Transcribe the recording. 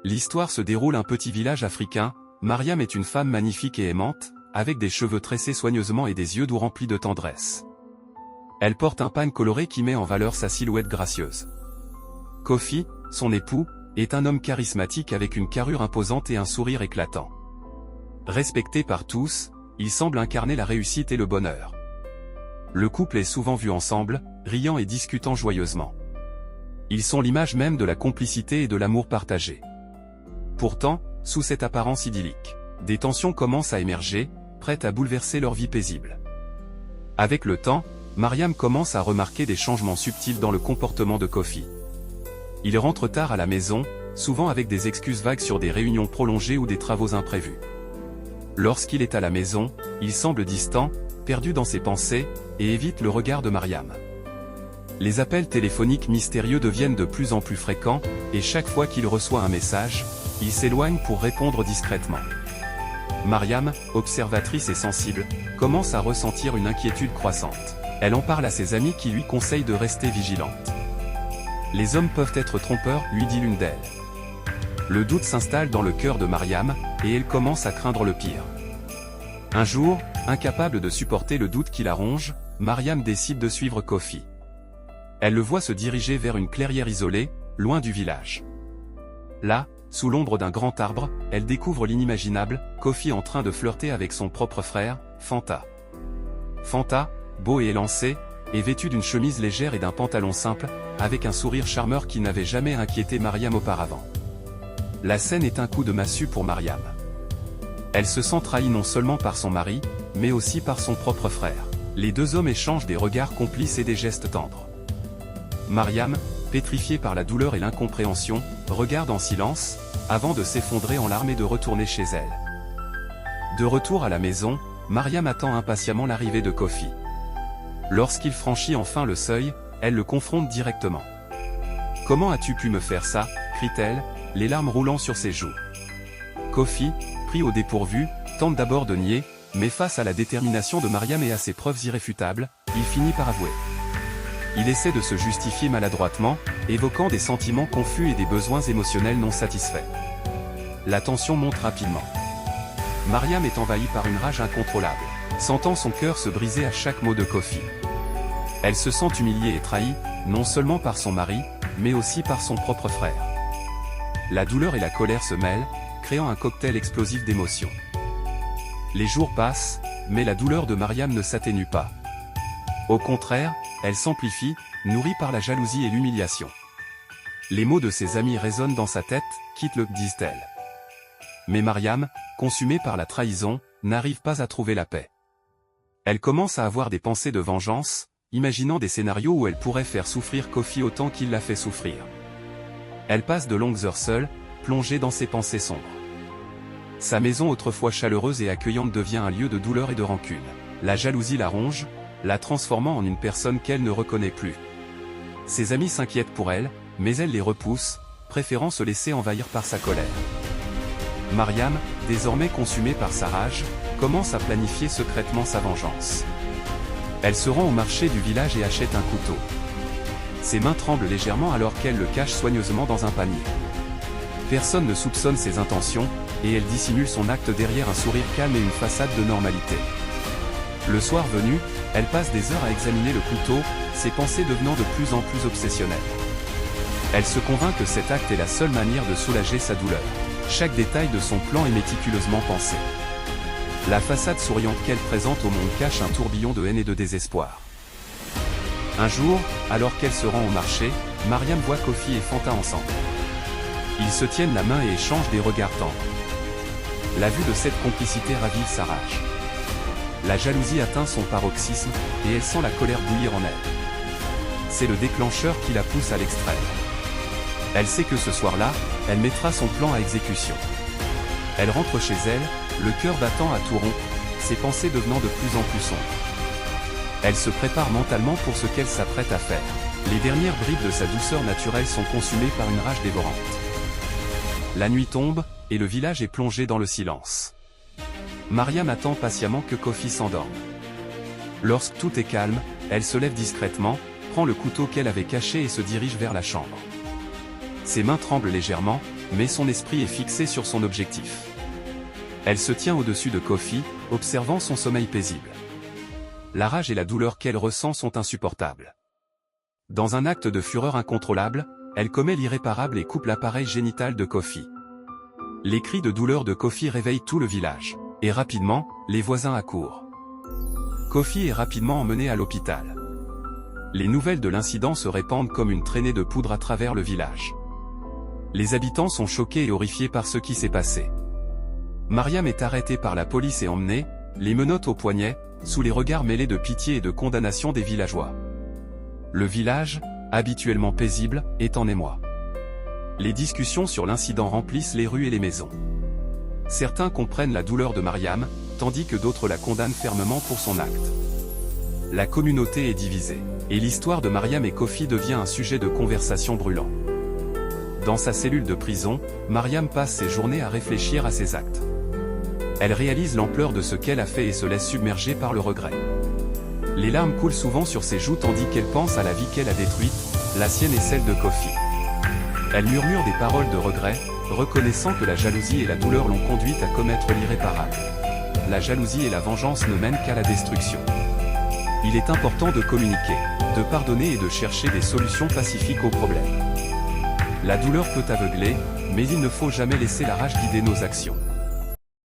L'histoire se déroule un petit village africain. Mariam est une femme magnifique et aimante, avec des cheveux tressés soigneusement et des yeux doux remplis de tendresse. Elle porte un pagne coloré qui met en valeur sa silhouette gracieuse. Kofi, son époux, est un homme charismatique avec une carrure imposante et un sourire éclatant. Respecté par tous, il semble incarner la réussite et le bonheur. Le couple est souvent vu ensemble, riant et discutant joyeusement. Ils sont l'image même de la complicité et de l'amour partagé. Pourtant, sous cette apparence idyllique, des tensions commencent à émerger, prêtes à bouleverser leur vie paisible. Avec le temps, Mariam commence à remarquer des changements subtils dans le comportement de Kofi. Il rentre tard à la maison, souvent avec des excuses vagues sur des réunions prolongées ou des travaux imprévus. Lorsqu'il est à la maison, il semble distant, perdu dans ses pensées, et évite le regard de Mariam. Les appels téléphoniques mystérieux deviennent de plus en plus fréquents, et chaque fois qu'il reçoit un message, il s'éloigne pour répondre discrètement. Mariam, observatrice et sensible, commence à ressentir une inquiétude croissante. Elle en parle à ses amis qui lui conseillent de rester vigilante. Les hommes peuvent être trompeurs, lui dit l'une d'elles. Le doute s'installe dans le cœur de Mariam, et elle commence à craindre le pire. Un jour, incapable de supporter le doute qui la ronge, Mariam décide de suivre Kofi. Elle le voit se diriger vers une clairière isolée, loin du village. Là, sous l'ombre d'un grand arbre, elle découvre l'inimaginable, Kofi en train de flirter avec son propre frère, Fanta. Fanta, beau et élancé, est vêtu d'une chemise légère et d'un pantalon simple, avec un sourire charmeur qui n'avait jamais inquiété Mariam auparavant. La scène est un coup de massue pour Mariam. Elle se sent trahie non seulement par son mari, mais aussi par son propre frère. Les deux hommes échangent des regards complices et des gestes tendres. Mariam, pétrifiée par la douleur et l'incompréhension, regarde en silence, avant de s'effondrer en larmes et de retourner chez elle. De retour à la maison, Mariam attend impatiemment l'arrivée de Kofi. Lorsqu'il franchit enfin le seuil, elle le confronte directement. « Comment as-tu pu me faire ça ?» crie-t-elle, les larmes roulant sur ses joues. Kofi, pris au dépourvu, tente d'abord de nier, mais face à la détermination de Mariam et à ses preuves irréfutables, il finit par avouer. Il essaie de se justifier maladroitement, évoquant des sentiments confus et des besoins émotionnels non satisfaits. La tension monte rapidement. Mariam est envahie par une rage incontrôlable, sentant son cœur se briser à chaque mot de Kofi. Elle se sent humiliée et trahie, non seulement par son mari, mais aussi par son propre frère. La douleur et la colère se mêlent, créant un cocktail explosif d'émotions. Les jours passent, mais la douleur de Mariam ne s'atténue pas. Au contraire, elle s'amplifie, nourrie par la jalousie et l'humiliation. Les mots de ses amis résonnent dans sa tête, « quitte-le » disent-elles. Mais Mariam, consumée par la trahison, n'arrive pas à trouver la paix. Elle commence à avoir des pensées de vengeance, imaginant des scénarios où elle pourrait faire souffrir Kofi autant qu'il l'a fait souffrir. Elle passe de longues heures seule, plongée dans ses pensées sombres. Sa maison autrefois chaleureuse et accueillante devient un lieu de douleur et de rancune. La jalousie la ronge, la transformant en une personne qu'elle ne reconnaît plus. Ses amis s'inquiètent pour elle, mais elle les repousse, préférant se laisser envahir par sa colère. Mariam, désormais consumée par sa rage, commence à planifier secrètement sa vengeance. Elle se rend au marché du village et achète un couteau. Ses mains tremblent légèrement alors qu'elle le cache soigneusement dans un panier. Personne ne soupçonne ses intentions, et elle dissimule son acte derrière un sourire calme et une façade de normalité. Le soir venu, elle passe des heures à examiner le couteau, ses pensées devenant de plus en plus obsessionnelles. Elle se convainc que cet acte est la seule manière de soulager sa douleur. Chaque détail de son plan est méticuleusement pensé. La façade souriante qu'elle présente au monde cache un tourbillon de haine et de désespoir. Un jour, alors qu'elle se rend au marché, Mariam voit Kofi et Fanta ensemble. Ils se tiennent la main et échangent des regards tendres. La vue de cette complicité ravive sa rage. La jalousie atteint son paroxysme, et elle sent la colère bouillir en elle. C'est le déclencheur qui la pousse à l'extrême. Elle sait que ce soir-là, elle mettra son plan à exécution. Elle rentre chez elle, le cœur battant à tout rompre, ses pensées devenant de plus en plus sombres. Elle se prépare mentalement pour ce qu'elle s'apprête à faire. Les dernières bribes de sa douceur naturelle sont consumées par une rage dévorante. La nuit tombe, et le village est plongé dans le silence. Mariam attend patiemment que Kofi s'endorme. Lorsque tout est calme, elle se lève discrètement, prend le couteau qu'elle avait caché et se dirige vers la chambre. Ses mains tremblent légèrement, mais son esprit est fixé sur son objectif. Elle se tient au-dessus de Kofi, observant son sommeil paisible. La rage et la douleur qu'elle ressent sont insupportables. Dans un acte de fureur incontrôlable, elle commet l'irréparable et coupe l'appareil génital de Kofi. Les cris de douleur de Kofi réveillent tout le village, et rapidement, les voisins accourent. Kofi est rapidement emmené à l'hôpital. Les nouvelles de l'incident se répandent comme une traînée de poudre à travers le village. Les habitants sont choqués et horrifiés par ce qui s'est passé. Mariam est arrêtée par la police et emmenée, les menottes aux poignets, sous les regards mêlés de pitié et de condamnation des villageois. Le village, habituellement paisible, est en émoi. Les discussions sur l'incident remplissent les rues et les maisons. Certains comprennent la douleur de Mariam, tandis que d'autres la condamnent fermement pour son acte. La communauté est divisée, et l'histoire de Mariam et Kofi devient un sujet de conversation brûlant. Dans sa cellule de prison, Mariam passe ses journées à réfléchir à ses actes. Elle réalise l'ampleur de ce qu'elle a fait et se laisse submerger par le regret. Les larmes coulent souvent sur ses joues tandis qu'elle pense à la vie qu'elle a détruite, la sienne et celle de Kofi. Elle murmure des paroles de regret, reconnaissant que la jalousie et la douleur l'ont conduite à commettre l'irréparable. La jalousie et la vengeance ne mènent qu'à la destruction. Il est important de communiquer, de pardonner et de chercher des solutions pacifiques aux problèmes. La douleur peut aveugler, mais il ne faut jamais laisser la rage guider nos actions.